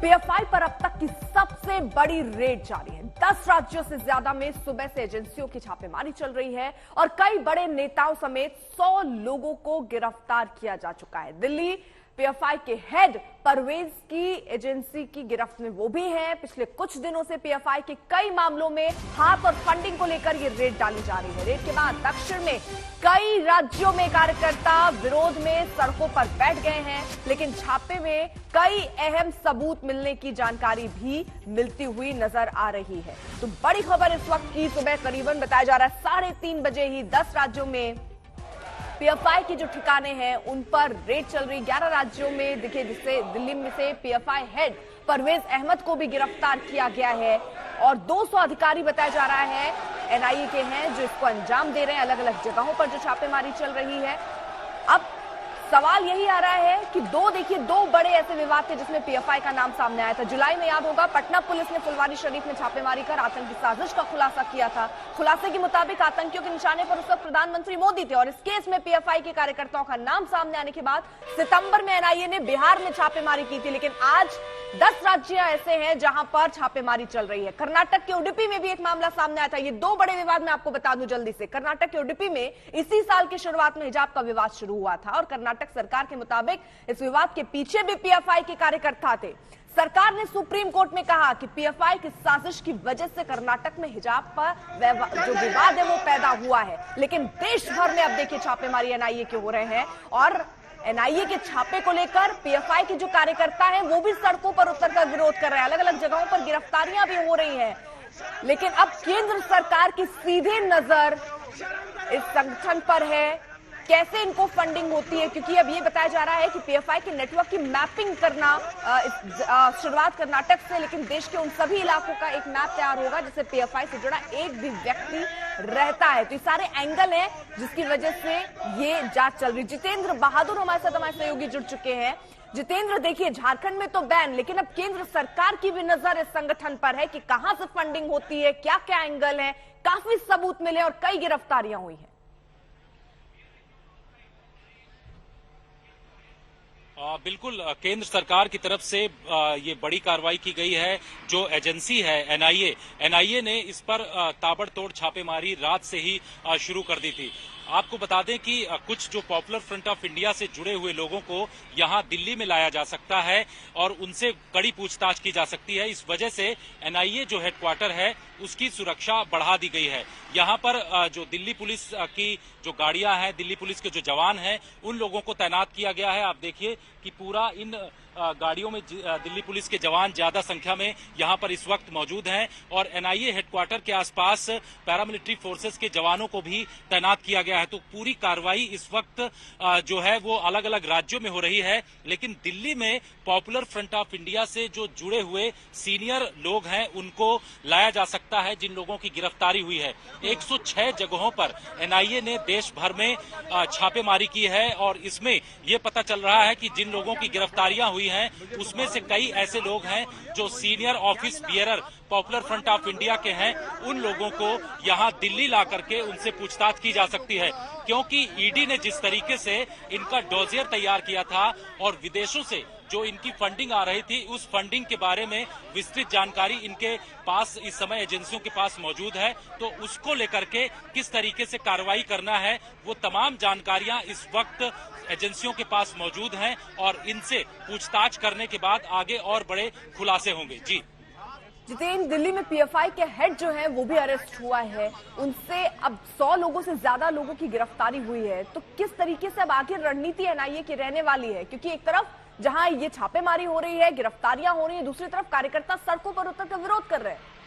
PFI पर अब तक की सबसे बड़ी रेड जारी है। 10 राज्यों से ज्यादा में सुबह से एजेंसियों की छापेमारी चल रही है और कई बड़े नेताओं समेत 100 लोगों को गिरफ्तार किया जा चुका है। दिल्ली पीएफआई के हेड परवेज की एजेंसी की गिरफ्त में वो भी हैं। पिछले कुछ दिनों से पीएफआई के कई मामलों में हाथ और फंडिंग को लेकर ये रेड डाली जा रही है। रेड के बाद दक्षिण में कई राज्यों में कार्यकर्ता विरोध में सड़कों पर बैठ गए हैं, लेकिन छापे में कई अहम सबूत मिलने की जानकारी भी मिलती हुई नजर आ रही है। तो बड़ी खबर इस वक्त की, सुबह करीबन बताया जा रहा है 3:30 बजे ही 10 राज्यों में पीएफआई के जो ठिकाने हैं उन पर रेड चल रही। 11 राज्यों में देखिए, जिससे दिल्ली में से पीएफआई हेड परवेज अहमद को भी गिरफ्तार किया गया है और 200 अधिकारी बताया जा रहा है एनआईए के हैं जो इसको अंजाम दे रहे हैं। अलग अलग जगहों पर जो छापेमारी चल रही है। अब सवाल यही आ रहा है कि दो बड़े ऐसे विवाद थे जिसमें पीएफआई का नाम सामने आया था। जुलाई में याद होगा, पटना पुलिस ने फुलवारी शरीफ में छापेमारी कर आतंकी साजिश का खुलासा किया था। खुलासे के मुताबिक आतंकियों के निशाने पर उस वक्त प्रधानमंत्री मोदी थे और इस केस में पीएफआई के कार्यकर्ताओं का नाम सामने आने के बाद सितंबर में एनआईए ने बिहार में छापेमारी की थी। लेकिन आज 10 राज्य ऐसे हैं जहां पर छापेमारी चल रही है। कर्नाटक के उडुपी में भी एक मामला सामने आया था। ये 2 बड़े विवाद मैं आपको बता दूं जल्दी से। कर्नाटक के उडुपी में इसी साल की शुरुआत में हिजाब का विवाद शुरू हुआ था और कर्नाटक सरकार के मुताबिक इस विवाद के पीछे भी पीएफआई के कार्यकर्ता थे। सरकार ने सुप्रीम कोर्ट में कहा कि पीएफआई की साजिश की वजह से कर्नाटक में हिजाब पर जो विवाद है वो पैदा हुआ है। लेकिन देश भर में अब देखिए छापेमारी एनआईए के हो रहे हैं और एनआईए के छापे को लेकर पीएफआई के जो कार्यकर्ता हैं वो भी सड़कों पर उतरकर विरोध कर रहे हैं। अलग अलग जगहों पर गिरफ्तारियां भी हो रही हैं। लेकिन अब केंद्र सरकार की सीधी नजर इस संगठन पर है, कैसे इनको फंडिंग होती है, क्योंकि अब ये बताया जा रहा है कि पीएफआई के नेटवर्क की मैपिंग करना शुरुआत कर्नाटक से, लेकिन देश के उन सभी इलाकों का एक मैप तैयार होगा जिससे पीएफआई से जुड़ा एक भी व्यक्ति रहता है। तो ये सारे एंगल हैं जिसकी वजह से ये जांच चल रही। जितेंद्र बहादुर हमारे साथ हमारे सहयोगी जुड़ चुके हैं। जितेंद्र, देखिए झारखंड में तो बैन, लेकिन अब केंद्र सरकार की भी नजर इस संगठन पर है कि कहां से फंडिंग होती है, क्या क्या एंगल है। काफी सबूत मिले और कई गिरफ्तारियां हुई हैं। बिल्कुल, केंद्र सरकार की तरफ से ये बड़ी कार्रवाई की गई है। जो एजेंसी है एनआईए ने इस पर ताबड़तोड़ छापेमारी रात से ही शुरू कर दी थी। आपको बता दें कि कुछ जो पॉपुलर फ्रंट ऑफ इंडिया से जुड़े हुए लोगों को यहां दिल्ली में लाया जा सकता है और उनसे कड़ी पूछताछ की जा सकती है। इस वजह से एनआईए जो हेडक्वार्टर है उसकी सुरक्षा बढ़ा दी गई है। यहां पर जो दिल्ली पुलिस की जो गाड़ियां हैं, दिल्ली पुलिस के जो जवान हैं, उन लोगों को तैनात किया गया है। आप देखिए कि पूरा इन गाड़ियों में दिल्ली पुलिस के जवान ज्यादा संख्या में यहां पर इस वक्त मौजूद हैं और एनआईए हेडक्वार्टर के आसपास पैरामिलिट्री फोर्सेस के जवानों को भी तैनात किया गया है। तो पूरी कार्रवाई इस वक्त जो है वो अलग अलग राज्यों में हो रही है, लेकिन दिल्ली में पॉपुलर फ्रंट ऑफ इंडिया से जो जुड़े हुए सीनियर लोग हैं उनको लाया जा सकता है, जिन लोगों की गिरफ्तारी हुई है। 106 जगहों पर एनआईए ने देश भर में छापेमारी की है और इसमें यह पता चल रहा है कि जिन लोगों की गिरफ्तारियां हुई हैं उसमें से कई ऐसे लोग हैं जो senior office bearer popular front of India के हैं। उन लोगों को यहां दिल्ली ला करके उनसे पूछताछ की जा सकती है, क्योंकि ईडी ने जिस तरीके से इनका डोजियर तैयार किया था और विदेशों से जो इनकी फंडिंग आ रही थी उस फंडिंग के बारे में विस्तृत जानकारी इनके पास इस समय एजेंसियों के पास मौजूद है। तो उसको लेकर के किस तरीके से कार्रवाई करना है वो तमाम जानकारियां इस वक्त एजेंसियों के पास मौजूद हैं और इनसे पूछताछ करने के बाद आगे और बड़े खुलासे होंगे। जी जितेंद्र, दिल्ली में पीएफआई के हेड जो है वो भी अरेस्ट हुआ है। उनसे अब 100 लोगों से ज्यादा लोगों की गिरफ्तारी हुई है। तो किस तरीके से अब आगे रणनीति एनआईए की रहने वाली है, क्योंकि एक तरफ जहां ये छापेमारी हो रही है, गिरफ्तारियां हो रही है, दूसरी तरफ कार्यकर्ता सड़कों पर उतरकर विरोध कर रहे हैं।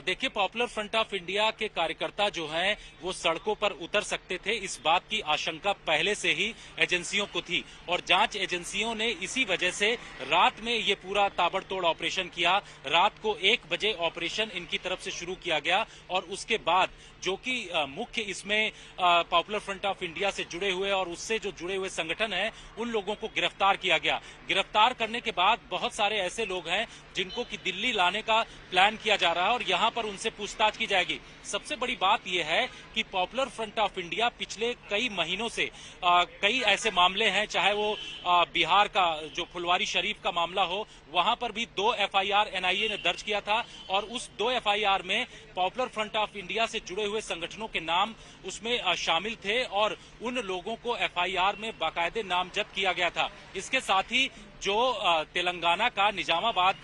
देखिए, पॉपुलर फ्रंट ऑफ इंडिया के कार्यकर्ता जो हैं वो सड़कों पर उतर सकते थे, इस बात की आशंका पहले से ही एजेंसियों को थी और जांच एजेंसियों ने इसी वजह से रात में ये पूरा ताबड़तोड़ ऑपरेशन किया। रात को 1 बजे ऑपरेशन इनकी तरफ से शुरू किया गया और उसके बाद जो कि मुख्य इसमें पॉपुलर फ्रंट ऑफ इंडिया से जुड़े हुए और उससे जो जुड़े हुए संगठन हैं उन लोगों को गिरफ्तार किया गया। गिरफ्तार करने के बाद बहुत सारे ऐसे लोग हैं जिनको कि दिल्ली लाने का प्लान किया जा रहा है और यहां पर उनसे पूछताछ की जाएगी। सबसे बड़ी बात यह है कि पॉपुलर फ्रंट ऑफ इंडिया पिछले कई महीनों से कई ऐसे मामले हैं, चाहे वो बिहार का जो फुलवारी शरीफ का मामला हो, वहां पर भी 2 एफआईआर एनआईए ने दर्ज किया था और उस 2 एफआईआर में पॉपुलर फ्रंट ऑफ इंडिया से जुड़े हुए संगठनों के नाम उसमें शामिल थे और उन लोगों को एफआईआर में बाकायदे नामजद किया गया था। इसके साथ ही जो तेलंगाना का निजामाबाद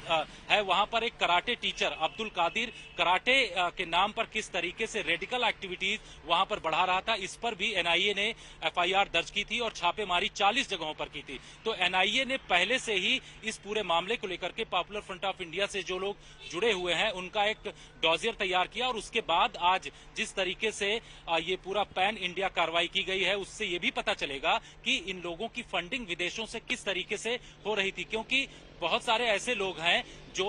है, वहां पर एक karate teacher Abdul Qadir karate के नाम पर किस तरीके से रेडिकल एक्टिविटीज वहां पर बढ़ा रहा था, इस पर भी एनआईए ने एफआईआर दर्ज की थी और छापेमारी 40 जगहों पर की थी। तो एनआईए ने पहले से ही इस पूरे मामले को लेकर के पॉपुलर फ्रंट ऑफ इंडिया से जो लोग जुड़े हुए हैं उनका एक डॉजियर तैयार किया और उसके बाद आज जिस तरीके से ये पूरा पैन इंडिया कार्रवाई की गई है, उससे ये भी पता चलेगा कि इन लोगों की फंडिंग विदेशों से किस तरीके से हो रही थी, क्योंकि बहुत सारे ऐसे लोग हैं जो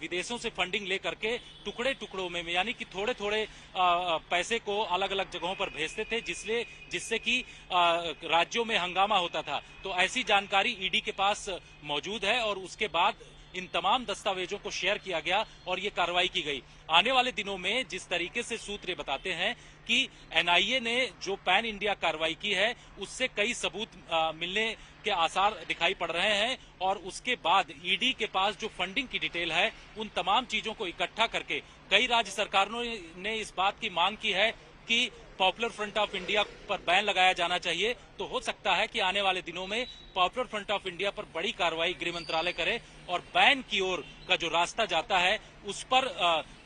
विदेशों से फंडिंग लेकर के टुकड़े टुकड़ों में यानी कि थोड़े थोड़े पैसे को अलग अलग जगहों पर भेजते थे, जिससे कि राज्यों में हंगामा होता था। तो ऐसी जानकारी ईडी के पास मौजूद है और उसके बाद इन तमाम दस्तावेजों को शेयर किया गया और ये कार्रवाई की गई। आने वाले दिनों में जिस तरीके से सूत्र बताते हैं कि एनआईए ने जो पैन इंडिया कार्रवाई की है उससे कई सबूत मिलने के आसार दिखाई पड़ रहे हैं और उसके बाद ईडी के पास जो फंडिंग की डिटेल है उन तमाम चीजों को इकट्ठा करके कई राज्य सरकारों ने इस बात की मांग की है कि पॉपुलर फ्रंट ऑफ इंडिया पर बैन लगाया जाना चाहिए। तो हो सकता है कि आने वाले दिनों में पॉपुलर फ्रंट ऑफ इंडिया पर बड़ी कार्रवाई गृह मंत्रालय करे और बैन की ओर का जो रास्ता जाता है उस पर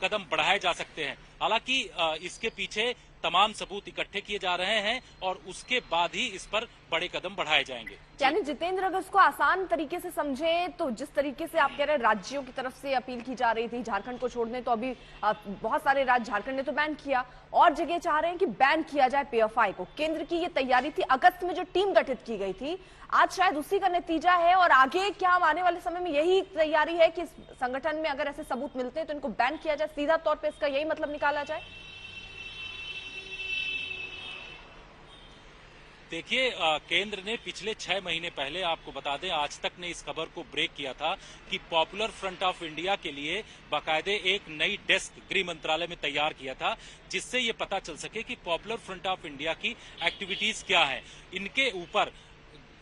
कदम बढ़ाए जा सकते हैं। हालांकि इसके पीछे तमाम सबूत इकट्ठे किए जा रहे हैं और उसके बाद ही इस पर बड़े कदम बढ़ाए जाएंगे। यानी जितेंद्र, अगर उसको आसान तरीके से समझें तो जिस तरीके से आप कह रहे हैं राज्यों की तरफ से अपील की जा रही थी झारखंड को छोड़ने, तो अभी बहुत सारे राज्य, झारखंड ने तो बैन किया और जगह चाह रहे हैं कि बैन किया जाए पीएफआई को। केंद्र की ये तैयारी थी, अगस्त में जो टीम गठित की गई थी, आज शायद उसी का नतीजा है। और आगे क्या आने वाले समय में यही तैयारी है कि संगठन में अगर ऐसे सबूत मिलते हैं तो इनको बैन किया जाए, सीधा तौर पर इसका यही मतलब निकाला जाए? देखिए, केंद्र ने पिछले 6 महीने पहले, आपको बता दें, आज तक ने इस खबर को ब्रेक किया था कि पॉपुलर फ्रंट ऑफ इंडिया के लिए बाकायदे एक नई डेस्क गृह मंत्रालय में तैयार किया था, जिससे ये पता चल सके कि पॉपुलर फ्रंट ऑफ इंडिया की एक्टिविटीज क्या है। इनके ऊपर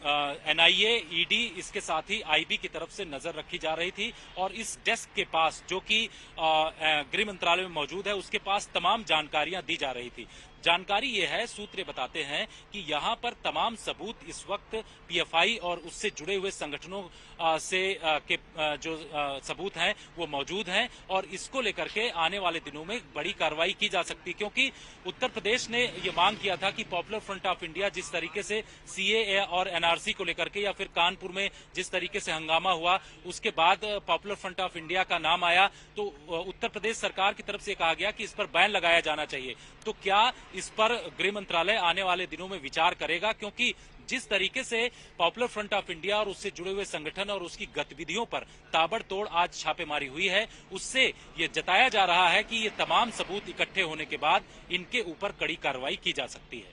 एनआईए, ईडी, इसके साथ ही आईबी की तरफ से नजर रखी जा रही थी और इस डेस्क के पास, जो कि गृह मंत्रालय में मौजूद है, उसके पास तमाम जानकारियां दी जा रही थी। जानकारी ये है, सूत्र बताते हैं कि यहां पर तमाम सबूत इस वक्त पीएफआई और उससे जुड़े हुए संगठनों के जो सबूत हैं वो मौजूद हैं और इसको लेकर के आने वाले दिनों में बड़ी कार्रवाई की जा सकती है, क्योंकि उत्तर प्रदेश ने ये मांग किया था कि पॉपुलर फ्रंट ऑफ इंडिया जिस तरीके से सीएए और एनआरसी को लेकर के, या फिर कानपुर में जिस तरीके से हंगामा हुआ, उसके बाद पॉपुलर फ्रंट ऑफ इंडिया का नाम आया, तो उत्तर प्रदेश सरकार की तरफ से कहा गया कि इस पर बैन लगाया जाना चाहिए। तो क्या इस पर गृह मंत्रालय आने वाले दिनों में विचार करेगा? क्योंकि जिस तरीके से पॉपुलर फ्रंट ऑफ इंडिया और उससे जुड़े हुए संगठन और उसकी गतिविधियों पर ताबड़तोड़ आज छापेमारी हुई है, उससे ये जताया जा रहा है कि ये तमाम सबूत इकट्ठे होने के बाद इनके ऊपर कड़ी कार्रवाई की जा सकती है।